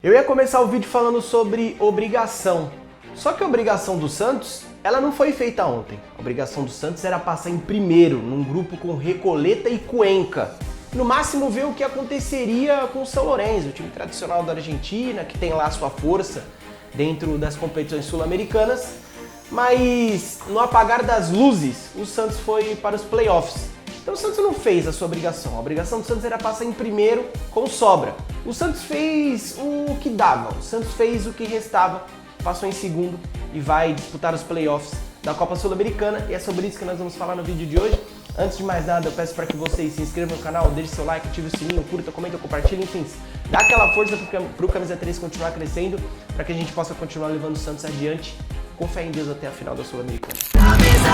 Eu ia começar o vídeo falando sobre obrigação. Só que a obrigação do Santos, ela não foi feita ontem. A obrigação do Santos era passar em primeiro, num grupo com Recoleta e Cuenca. No máximo ver o que aconteceria com o São Lourenço, o time tradicional da Argentina, que tem lá a sua força dentro das competições sul-americanas. Mas no apagar das luzes, o Santos foi para os playoffs. Então o Santos não fez a sua obrigação. A obrigação do Santos era passar em primeiro com sobra. O Santos fez o que dava, o Santos fez o que restava, passou em segundo e vai disputar os playoffs da Copa Sul-Americana. E é sobre isso que nós vamos falar no vídeo de hoje. Antes de mais nada, eu peço para que vocês se inscrevam no canal, deixem seu like, ative o sininho, curta, comenta, compartilha, enfim. Dá aquela força para o Camisa 3 continuar crescendo, para que a gente possa continuar levando o Santos adiante. Com fé em Deus até a final da Sul-Americana. Camisa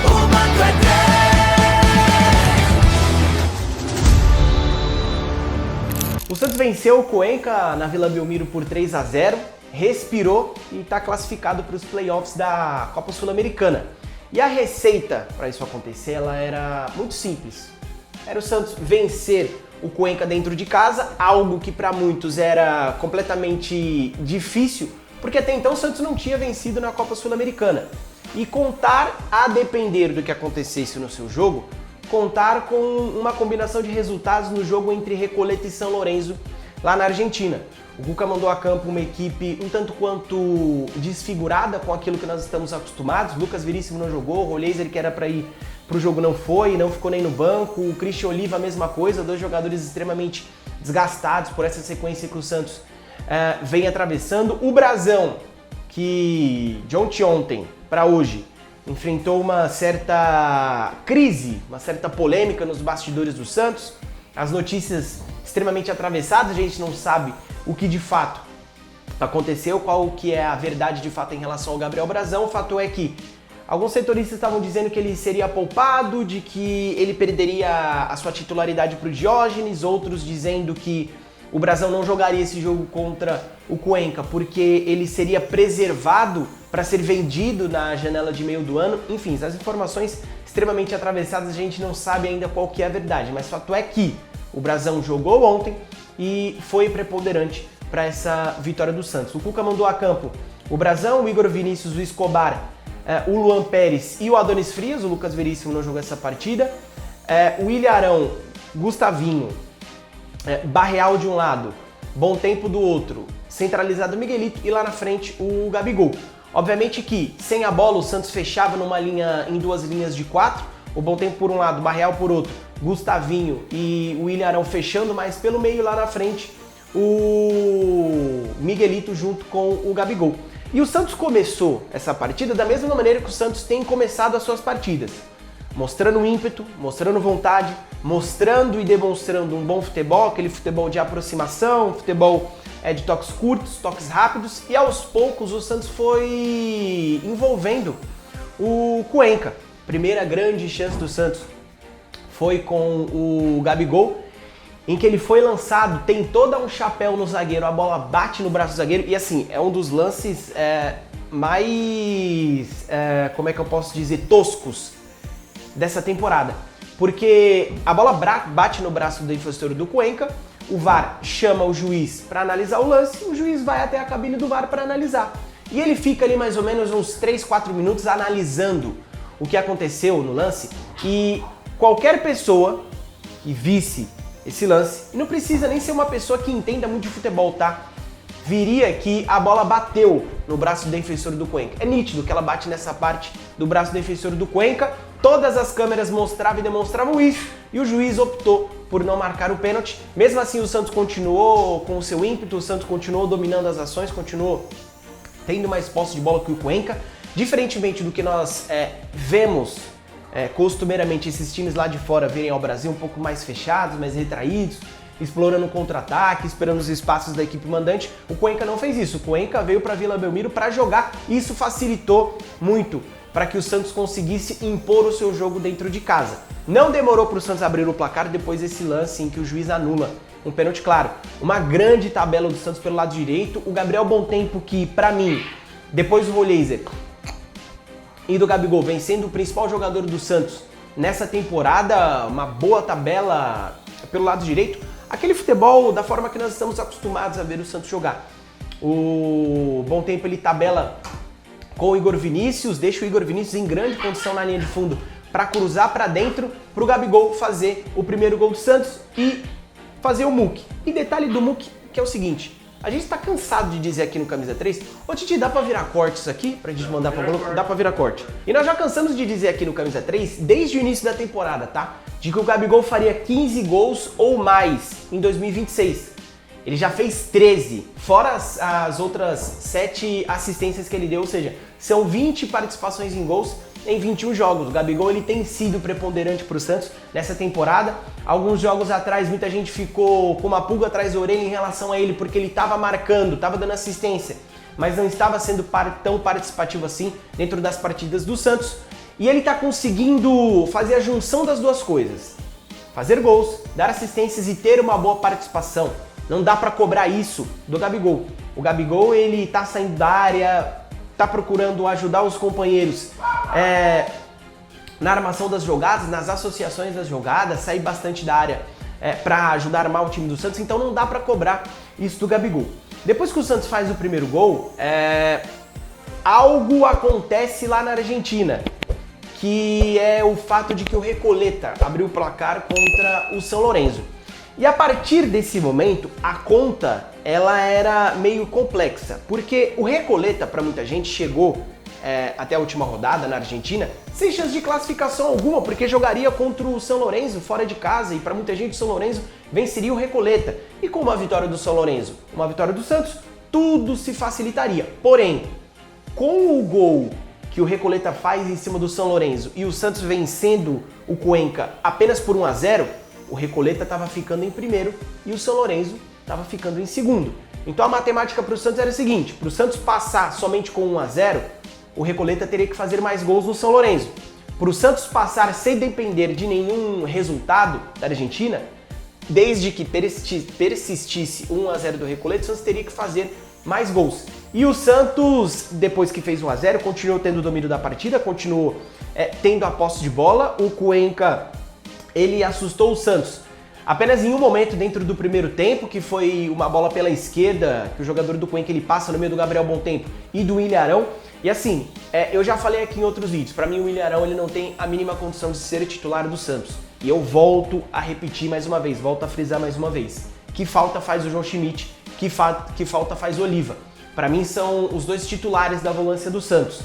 3, o manto é 3. O Santos venceu o Cuenca na Vila Belmiro por 3-0, respirou e está classificado para os playoffs da Copa Sul-Americana. E a receita para isso acontecer, ela era muito simples. Era o Santos vencer o Cuenca dentro de casa, algo que para muitos era completamente difícil, porque até então o Santos não tinha vencido na Copa Sul-Americana. E contar, a depender do que acontecesse no seu jogo, contar com uma combinação de resultados no jogo entre Recoleta e São Lourenço, lá na Argentina. O Cuca mandou a campo uma equipe um tanto quanto desfigurada com aquilo que nós estamos acostumados. Lucas Veríssimo não jogou, o Roleiser, que era para ir para o jogo, não foi, não ficou nem no banco. O Christian Oliva, a mesma coisa, dois jogadores extremamente desgastados por essa sequência que o Santos vem atravessando. O Brasão, que de ontem para hoje enfrentou uma certa crise, uma certa polêmica nos bastidores do Santos. As notícias extremamente atravessadas, a gente não sabe o que de fato aconteceu, qual que é a verdade de fato em relação ao Gabriel Brasão. O fato é que alguns setoristas estavam dizendo que ele seria poupado, de que ele perderia a sua titularidade para o Diógenes, outros dizendo que o Brasão não jogaria esse jogo contra o Cuenca porque ele seria preservado para ser vendido na janela de meio do ano. Enfim, as informações extremamente atravessadas, a gente não sabe ainda qual que é a verdade, mas o fato é que o Brasão jogou ontem e foi preponderante para essa vitória do Santos. O Cuca mandou a campo o Brasão, o Igor Vinícius, o Escobar, o Luan Pérez e o Adonis Frias. O Lucas Veríssimo não jogou essa partida. O Ilharão, Gustavinho, Barreal de um lado, Bom Tempo do outro, centralizado Miguelito e lá na frente o Gabigol. Obviamente que sem a bola o Santos fechava numa linha, em duas linhas de 4, o Bom Tempo por um lado, Barreal por outro, Gustavinho e o Ilharão fechando, mas pelo meio lá na frente o Miguelito junto com o Gabigol. E o Santos começou essa partida da mesma maneira que o Santos tem começado as suas partidas, mostrando ímpeto, mostrando vontade, mostrando e demonstrando um bom futebol, aquele futebol de aproximação, futebol de toques curtos, toques rápidos, e aos poucos o Santos foi envolvendo o Cuenca. Primeira grande chance do Santos foi com o Gabigol, em que ele foi lançado, tentou dar um chapéu no zagueiro, a bola bate no braço do zagueiro, e assim, é um dos lances mais, como é que eu posso dizer, toscos dessa temporada. Porque a bola bate no braço do defensor do Cuenca, o VAR chama o juiz para analisar o lance, o juiz vai até a cabine do VAR para analisar. E ele fica ali mais ou menos uns 3, 4 minutos analisando o que aconteceu no lance, e qualquer pessoa que visse esse lance, e não precisa nem ser uma pessoa que entenda muito de futebol, tá? Viria que a bola bateu no braço do defensor do Cuenca. É nítido que ela bate nessa parte do braço do defensor do Cuenca. Todas as câmeras mostravam e demonstravam isso, e o juiz optou por não marcar o pênalti. Mesmo assim, o Santos continuou com o seu ímpeto, o Santos continuou dominando as ações, continuou tendo mais posse de bola que o Cuenca. Diferentemente do que nós vemos costumeiramente esses times lá de fora virem ao Brasil um pouco mais fechados, mais retraídos, explorando o contra-ataque, esperando os espaços da equipe mandante, o Cuenca não fez isso. O Cuenca veio para Vila Belmiro para jogar, e isso facilitou muito para que o Santos conseguisse impor o seu jogo dentro de casa. Não demorou para o Santos abrir o placar depois desse lance em que o juiz anula um pênalti claro. Uma grande tabela do Santos pelo lado direito, o Gabriel Bom Tempo, que para mim, depois do Roleiser e do Gabigol, vem sendo o principal jogador do Santos nessa temporada, uma boa tabela pelo lado direito. aquele futebol da forma que nós estamos acostumados a ver o Santos jogar. O Bom Tempo ele tabela com o Igor Vinícius, deixa o Igor Vinícius em grande condição na linha de fundo para cruzar para dentro, para o Gabigol fazer o primeiro gol do Santos e fazer o Muk. E detalhe do Muk que é o seguinte, a gente tá cansado de dizer aqui no Camisa 3, ô Titi, dá pra virar corte isso aqui? Pra gente mandar pra Globo? Dá pra virar corte. E nós já cansamos de dizer aqui no Camisa 3, desde o início da temporada, tá? De que o Gabigol faria 15 gols ou mais em 2026. Ele já fez 13, fora as outras 7 assistências que ele deu, ou seja, são 20 participações em gols em 21 jogos. O Gabigol ele tem sido preponderante para o Santos nessa temporada. Alguns jogos atrás muita gente ficou com uma pulga atrás da orelha em relação a ele porque ele estava marcando, estava dando assistência, mas não estava sendo tão participativo assim dentro das partidas do Santos. E ele está conseguindo fazer a junção das duas coisas. Fazer gols, dar assistências e ter uma boa participação. Não dá para cobrar isso do Gabigol. O Gabigol ele tá saindo da área, tá procurando ajudar os companheiros na armação das jogadas, nas associações das jogadas, sair bastante da área para ajudar a armar o time do Santos, então não dá para cobrar isso do Gabigol. Depois que o Santos faz o primeiro gol, algo acontece lá na Argentina, que é o fato de que o Recoleta abriu o placar contra o São Lourenço. E a partir desse momento, a conta ela era meio complexa, porque o Recoleta, para muita gente, chegou até a última rodada na Argentina sem chance de classificação alguma, porque jogaria contra o São Lourenço fora de casa, e para muita gente o São Lourenço venceria o Recoleta. E com uma vitória do São Lourenço, uma vitória do Santos, tudo se facilitaria. Porém, com o gol que o Recoleta faz em cima do São Lourenço e o Santos vencendo o Cuenca apenas por 1-0, o Recoleta estava ficando em primeiro e o São Lourenço estava ficando em segundo. Então a matemática para o Santos era a seguinte, para o Santos passar somente com 1-0, o Recoleta teria que fazer mais gols no São Lourenço. Para o Santos passar sem depender de nenhum resultado da Argentina, desde que persistisse 1-0 do Recoleta, o Santos teria que fazer mais gols. E o Santos, depois que fez 1-0, continuou tendo o domínio da partida, continuou tendo a posse de bola. O Cuenca ele assustou o Santos apenas em um momento dentro do primeiro tempo, que foi uma bola pela esquerda, que o jogador do Cuenca ele passa no meio do Gabriel Bom Tempo e do Ilharão. E assim, eu já falei aqui em outros vídeos, para mim o Ilharão ele não tem a mínima condição de ser titular do Santos. E eu volto a repetir mais uma vez, volto a frisar mais uma vez. Que falta faz o João Schmidt, que falta faz o Oliva. Para mim são os dois titulares da volância do Santos.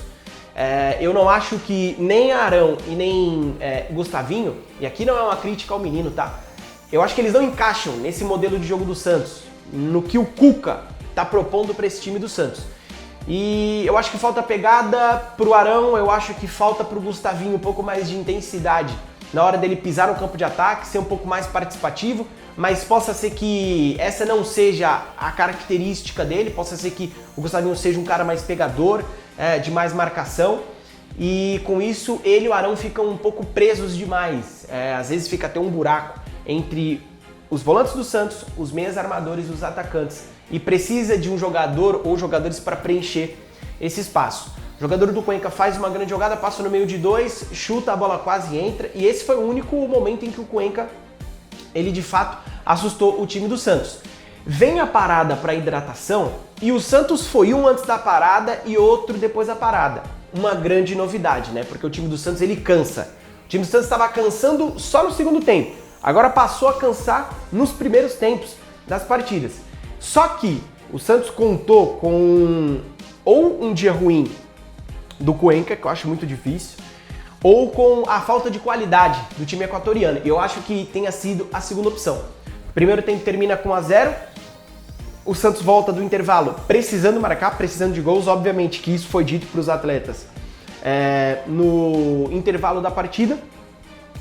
Eu não acho que nem Arão e nem Gustavinho, e aqui não é uma crítica ao menino, tá? Eu acho que eles não encaixam nesse modelo de jogo do Santos, no que o Cuca tá propondo para esse time do Santos. E eu acho que falta pegada pro Arão, eu acho que falta pro Gustavinho um pouco mais de intensidade na hora dele pisar no campo de ataque, ser um pouco mais participativo, mas possa ser que essa não seja a característica dele, possa ser que o Gustavinho seja um cara mais pegador, de mais marcação, e com isso ele e o Arão ficam um pouco presos demais. Às vezes fica até um buraco entre os volantes do Santos, os meias armadores e os atacantes, e precisa de um jogador ou jogadores para preencher esse espaço. O jogador do Cuenca faz uma grande jogada, passa no meio de dois, chuta, a bola quase entra, e esse foi o único momento em que o Cuenca, ele de fato assustou o time do Santos. Vem a parada para hidratação e o Santos foi um antes da parada e outro depois da parada. Uma grande novidade, né? Porque o time do Santos ele cansa. O time do Santos estava cansando só no segundo tempo. Agora passou a cansar nos primeiros tempos das partidas. Só que o Santos contou com ou um dia ruim do Cuenca, que eu acho muito difícil, ou com a falta de qualidade do time equatoriano. Eu acho que tenha sido a segunda opção. O primeiro tempo termina com 1-0, o Santos volta do intervalo precisando marcar, precisando de gols. Obviamente que isso foi dito para os atletas no intervalo da partida.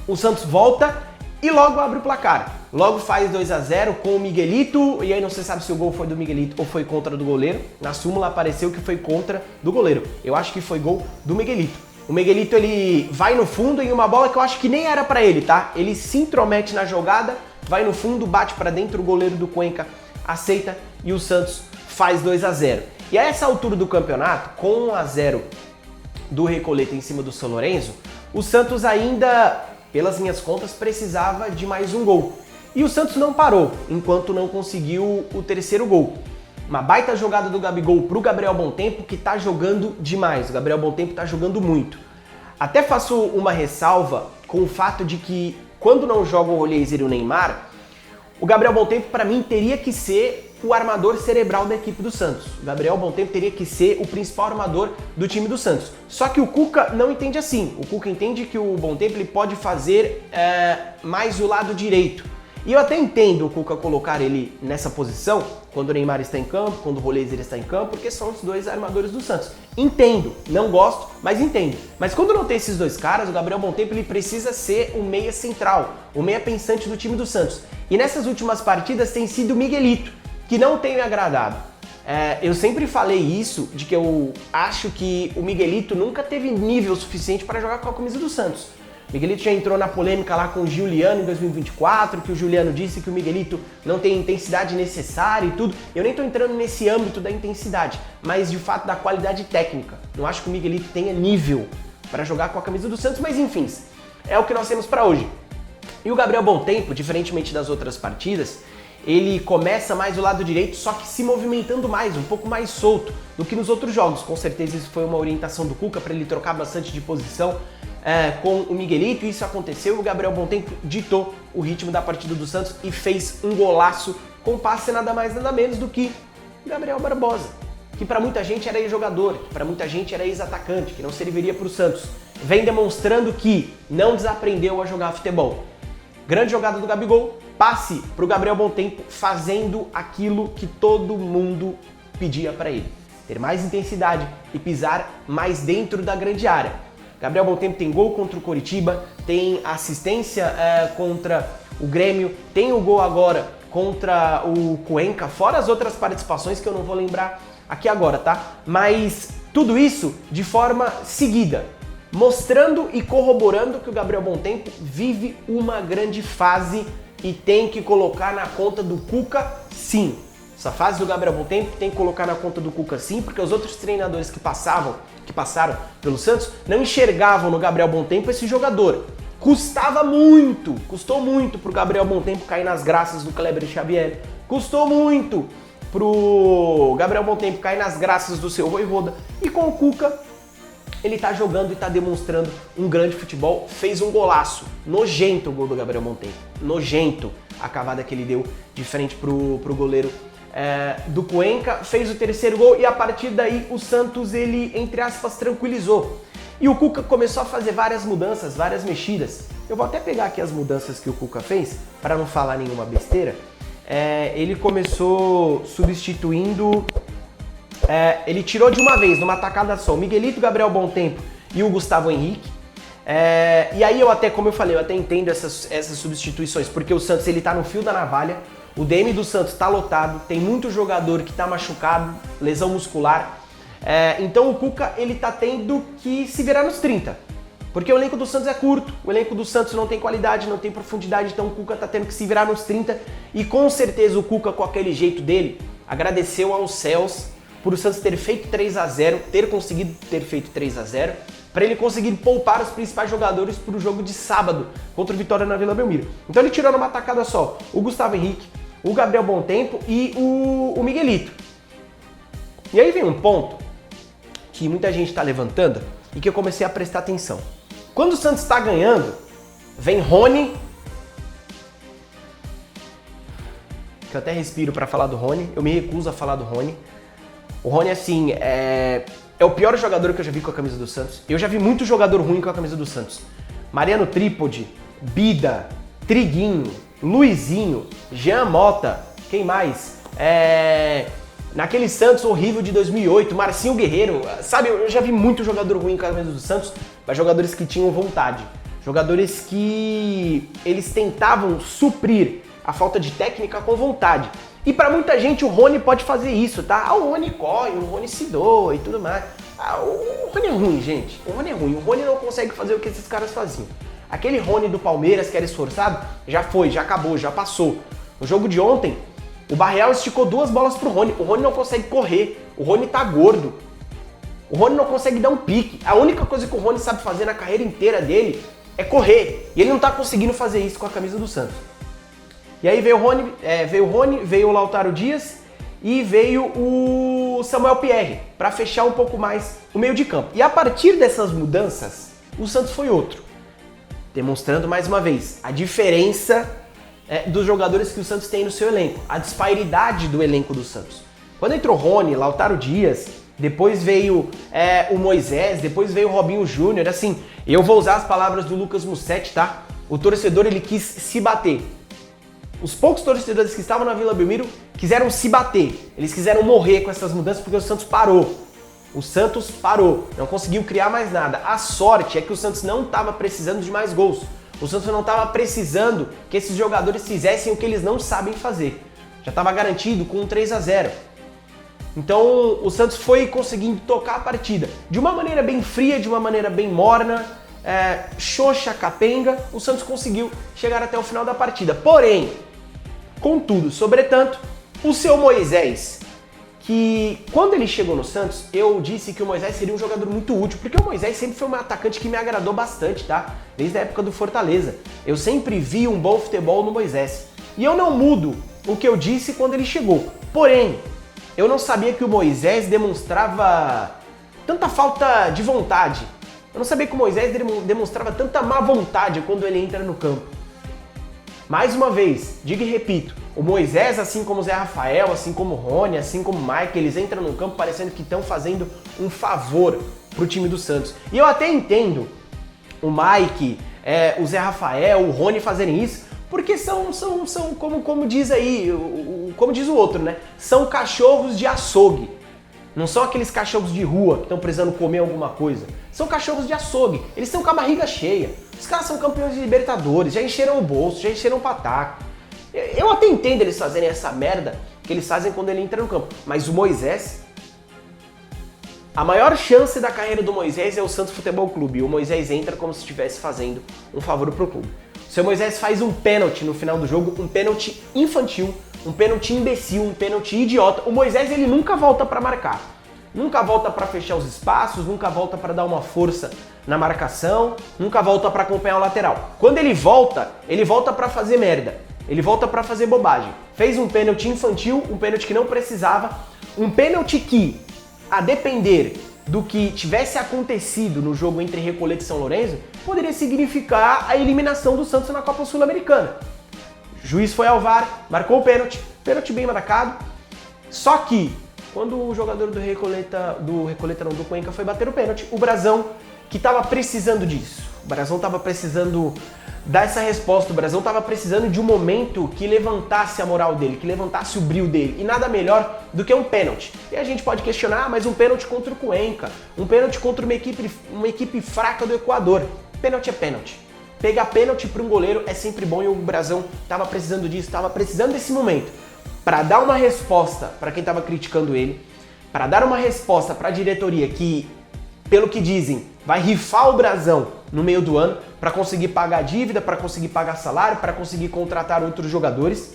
O Santos volta e logo abre o placar. Logo faz 2-0 com o Miguelito, e aí não se sabe se o gol foi do Miguelito ou foi contra do goleiro. Na súmula apareceu que foi contra do goleiro. Eu acho que foi gol do Miguelito. O Miguelito ele vai no fundo em uma bola que eu acho que nem era pra ele, tá? Ele se intromete na jogada, vai no fundo, bate pra dentro, o goleiro do Cuenca aceita e o Santos faz 2-0. E a essa altura do campeonato, com 1-0 do Recoleta em cima do São Lourenço, o Santos ainda, pelas minhas contas, precisava de mais um gol. E o Santos não parou, enquanto não conseguiu o terceiro gol. Uma baita jogada do Gabigol pro Gabriel Bontempo, que tá jogando demais. O Gabriel Bontempo tá jogando muito. Até faço uma ressalva com o fato de que, quando não joga o Rolheiser e o Neymar, o Gabriel Bontempo, para mim, teria que ser o armador cerebral da equipe do Santos. O Gabriel Bontempo teria que ser o principal armador do time do Santos. Só que o Cuca não entende assim. O Cuca entende que o Bontempo ele pode fazer mais o lado direito. E eu até entendo o Cuca colocar ele nessa posição quando o Neymar está em campo, quando o Rolheiser está em campo, porque são os dois armadores do Santos. Entendo, não gosto, mas entendo. Mas quando não tem esses dois caras, o Gabriel Bontempo ele precisa ser o meia central, o meia pensante do time do Santos. E nessas últimas partidas tem sido o Miguelito, que não tem me agradado. Eu sempre falei isso, de que eu acho que o Miguelito nunca teve nível suficiente para jogar com a camisa do Santos. Miguelito já entrou na polêmica lá com o Giuliano em 2024, que o Giuliano disse que o Miguelito não tem a intensidade necessária e tudo. Eu nem tô entrando nesse âmbito da intensidade, mas de fato da qualidade técnica. Não acho que o Miguelito tenha nível para jogar com a camisa do Santos, mas enfim, é o que nós temos para hoje. E o Gabriel Bontempo, diferentemente das outras partidas, ele começa mais do lado direito, só que se movimentando mais, um pouco mais solto do que nos outros jogos. Com certeza isso foi uma orientação do Cuca para ele trocar bastante de posição com o Miguelito, e isso aconteceu. O Gabriel Bontempo ditou o ritmo da partida do Santos e fez um golaço com passe nada mais nada menos do que Gabriel Barbosa, que para muita gente era ex-jogador, que para muita gente era ex-atacante, que não serviria para o Santos. Vem demonstrando que não desaprendeu a jogar futebol. Grande jogada do Gabigol, passe para o Gabriel Bontempo fazendo aquilo que todo mundo pedia para ele. Ter mais intensidade e pisar mais dentro da grande área. Gabriel Bontempo tem gol contra o Coritiba, tem assistência contra o Grêmio, tem o gol agora contra o Cuenca, fora as outras participações que eu não vou lembrar aqui agora, tá? Mas tudo isso de forma seguida, mostrando e corroborando que o Gabriel Bontempo vive uma grande fase e tem que colocar na conta do Cuca, sim. Essa fase do Gabriel Bontempo tem que colocar na conta do Cuca, sim, porque os outros treinadores que passaram pelo Santos não enxergavam no Gabriel Bontempo esse jogador. Custou muito pro Gabriel Bontempo cair nas graças do Kleber Xavier, custou muito pro Gabriel Bontempo cair nas graças do seu Vojvoda, e com o Cuca ele tá jogando e tá demonstrando um grande futebol. Fez um golaço, nojento o gol do Gabriel Bontempo, nojento a cavada que ele deu de frente pro goleiro do Cuenca, fez o terceiro gol e a partir daí o Santos, ele, entre aspas, tranquilizou. E o Cuca começou a fazer várias mudanças, várias mexidas. Eu vou até pegar aqui as mudanças que o Cuca fez, para não falar nenhuma besteira. Ele começou substituindo, ele tirou de uma vez, numa tacada só, o Miguelito, Gabriel Bontempo e o Gustavo Henrique. E aí eu até, como eu falei, eu até entendo essas substituições, porque o Santos ele tá no fio da navalha. O DM do Santos está lotado, tem muito jogador que está machucado, lesão muscular. Então o Cuca ele tá tendo que se virar nos 30. Porque o elenco do Santos é curto, o elenco do Santos não tem qualidade, não tem profundidade, então o Cuca tá tendo que se virar nos 30. E com certeza o Cuca, com aquele jeito dele, agradeceu aos céus por o Santos ter feito 3-0, ter conseguido ter feito 3-0, para ele conseguir poupar os principais jogadores para o jogo de sábado contra o Vitória na Vila Belmiro. Então ele tirou numa tacada só o Gustavo Henrique, o Gabriel Bontempo e o Miguelito. E aí vem um ponto que muita gente está levantando e que eu comecei a prestar atenção. Quando o Santos está ganhando, vem Rony, que eu até respiro para falar do Rony, eu me recuso a falar do Rony. O Rony, assim, é o pior jogador que eu já vi com a camisa do Santos. Eu já vi muito jogador ruim com a camisa do Santos. Mariano Trípode, Bida, Triguinho, Luizinho, Jean Mota, quem mais? Naquele Santos horrível de 2008, Marcinho Guerreiro, sabe? Eu já vi muito jogador ruim com a camisa do Santos, mas jogadores que tinham vontade. Jogadores que eles tentavam suprir a falta de técnica com vontade. E pra muita gente o Rony pode fazer isso, tá? O Rony corre, o Rony se doa e tudo mais. O Rony é ruim, gente. O Rony é ruim. O Rony não consegue fazer o que esses caras faziam. Aquele Rony do Palmeiras que era esforçado, já foi, já acabou, já passou. No jogo de ontem, o Barreal esticou 2 bolas pro Rony. O Rony não consegue correr. O Rony tá gordo. O Rony não consegue dar um pique. A única coisa que o Rony sabe fazer na carreira inteira dele é correr. E ele não tá conseguindo fazer isso com a camisa do Santos. E aí veio o Rony, veio o Lautaro Dias e veio o Samuel Pierre para fechar um pouco mais o meio de campo. E a partir dessas mudanças, o Santos foi outro, demonstrando mais uma vez a diferença dos jogadores que o Santos tem no seu elenco, a disparidade do elenco do Santos. Quando entrou Rony, Lautaro Dias, depois veio o Moisés, depois veio o Robinho Júnior, assim, eu vou usar as palavras do Lucas Mussetti, tá? O torcedor, ele quis se bater. Os poucos torcedores que estavam na Vila Belmiro quiseram se bater, eles quiseram morrer com essas mudanças porque o Santos parou. O Santos parou, não conseguiu criar mais nada. A sorte é que o Santos não estava precisando de mais gols. O Santos não estava precisando que esses jogadores fizessem o que eles não sabem fazer. Já estava garantido com um 3-0. Então o Santos foi conseguindo tocar a partida de uma maneira bem fria, de uma maneira bem morna, xoxa, capenga. O Santos conseguiu chegar até o final da partida. Porém, contudo, sobretanto, o seu Moisés, que quando ele chegou no Santos, eu disse que o Moisés seria um jogador muito útil, porque o Moisés sempre foi um atacante que me agradou bastante, tá? Desde a época do Fortaleza. Eu sempre vi um bom futebol no Moisés. E eu não mudo o que eu disse quando ele chegou. Porém, eu não sabia que o Moisés demonstrava tanta falta de vontade. Eu não sabia que o Moisés demonstrava tanta má vontade quando ele entra no campo. Mais uma vez, digo e repito, o Moisés, assim como o Zé Rafael, assim como o Rony, assim como o Mike, eles entram no campo parecendo que estão fazendo um favor pro time do Santos. E eu até entendo o Mike, o Zé Rafael, o Rony fazerem isso, porque são como diz aí, como diz o outro, né? São cachorros de açougue. Não são aqueles cachorros de rua que estão precisando comer alguma coisa. São cachorros de açougue. Eles estão com a barriga cheia. Os caras são campeões de Libertadores, já encheram o bolso, já encheram o pataco. Eu até entendo eles fazerem essa merda que eles fazem quando ele entra no campo. Mas o Moisés... A maior chance da carreira do Moisés é o Santos Futebol Clube. E o Moisés entra como se estivesse fazendo um favor pro clube. O seu Moisés faz um pênalti no final do jogo, um pênalti infantil, um pênalti imbecil, um pênalti idiota. O Moisés, ele nunca volta para marcar. Nunca volta para fechar os espaços, nunca volta para dar uma força na marcação, nunca volta para acompanhar o lateral. Quando ele volta para fazer merda. Ele volta para fazer bobagem. Fez um pênalti infantil, um pênalti que não precisava, um pênalti que, a depender do que tivesse acontecido no jogo entre Recoleta e São Lourenço, poderia significar a eliminação do Santos na Copa Sul-Americana. O juiz foi ao VAR, marcou o pênalti bem marcado, só que quando o jogador do Cuenca foi bater o pênalti, o Brasão, que estava precisando disso, o Brasão estava precisando dar essa resposta, o Brasão estava precisando de um momento que levantasse a moral dele, que levantasse o brio dele, e nada melhor do que um pênalti. E a gente pode questionar, mas um pênalti contra o Cuenca, um pênalti contra uma equipe fraca do Equador, pênalti é pênalti. Pegar pênalti para um goleiro é sempre bom e o Brasão estava precisando disso, estava precisando desse momento para dar uma resposta para quem estava criticando ele, para dar uma resposta para a diretoria que, pelo que dizem, vai rifar o Brasão no meio do ano para conseguir pagar dívida, para conseguir pagar salário, para conseguir contratar outros jogadores.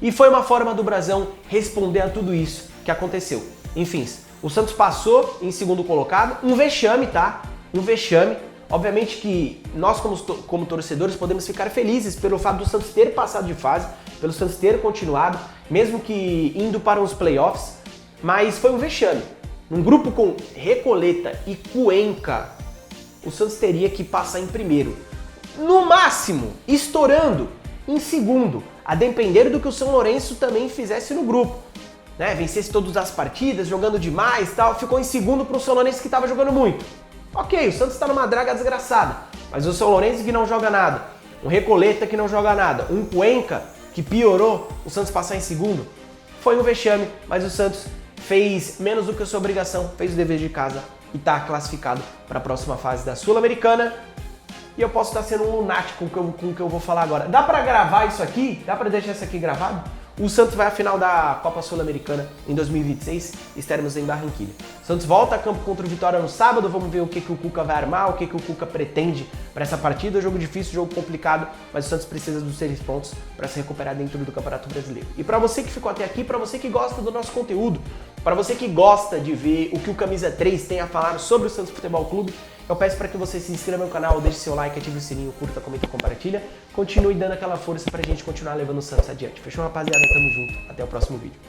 E foi uma forma do Brasão responder a tudo isso que aconteceu. Enfim, o Santos passou em segundo colocado, um vexame, tá? Um vexame. Obviamente que nós, como torcedores, podemos ficar felizes pelo fato do Santos ter passado de fase, pelo Santos ter continuado, mesmo que indo para os playoffs, mas foi um vexame. Num grupo com Recoleta e Cuenca, o Santos teria que passar em primeiro. No máximo, estourando em segundo, a depender do que o São Lourenço também fizesse no grupo. Né? Vencesse todas as partidas, jogando demais e tal, ficou em segundo para o São Lourenço que estava jogando muito. Ok, o Santos está numa draga desgraçada, mas o São Lourenço que não joga nada, um Recoleta que não joga nada, um Cuenca que piorou o Santos passar em segundo, foi um vexame, mas o Santos fez menos do que a sua obrigação, fez o dever de casa e está classificado para a próxima fase da Sul-Americana. E eu posso estar sendo um lunático com o que eu vou falar agora. Dá para gravar isso aqui? Dá para deixar isso aqui gravado? O Santos vai à final da Copa Sul-Americana em 2026, estaremos em Barranquilla. O Santos volta a campo contra o Vitória no sábado, vamos ver o que o Cuca vai armar, o que o Cuca pretende para essa partida. Jogo difícil, jogo complicado, mas o Santos precisa dos 6 pontos para se recuperar dentro do Campeonato Brasileiro. E para você que ficou até aqui, para você que gosta do nosso conteúdo, Para você que gosta de ver o que o Camisa 3 tem a falar sobre o Santos Futebol Clube, eu peço para que você se inscreva no canal, deixe seu like, ative o sininho, curta, comenta, compartilha. Continue dando aquela força pra gente continuar levando o Santos adiante. Fechou, rapaziada? Tamo junto. Até o próximo vídeo.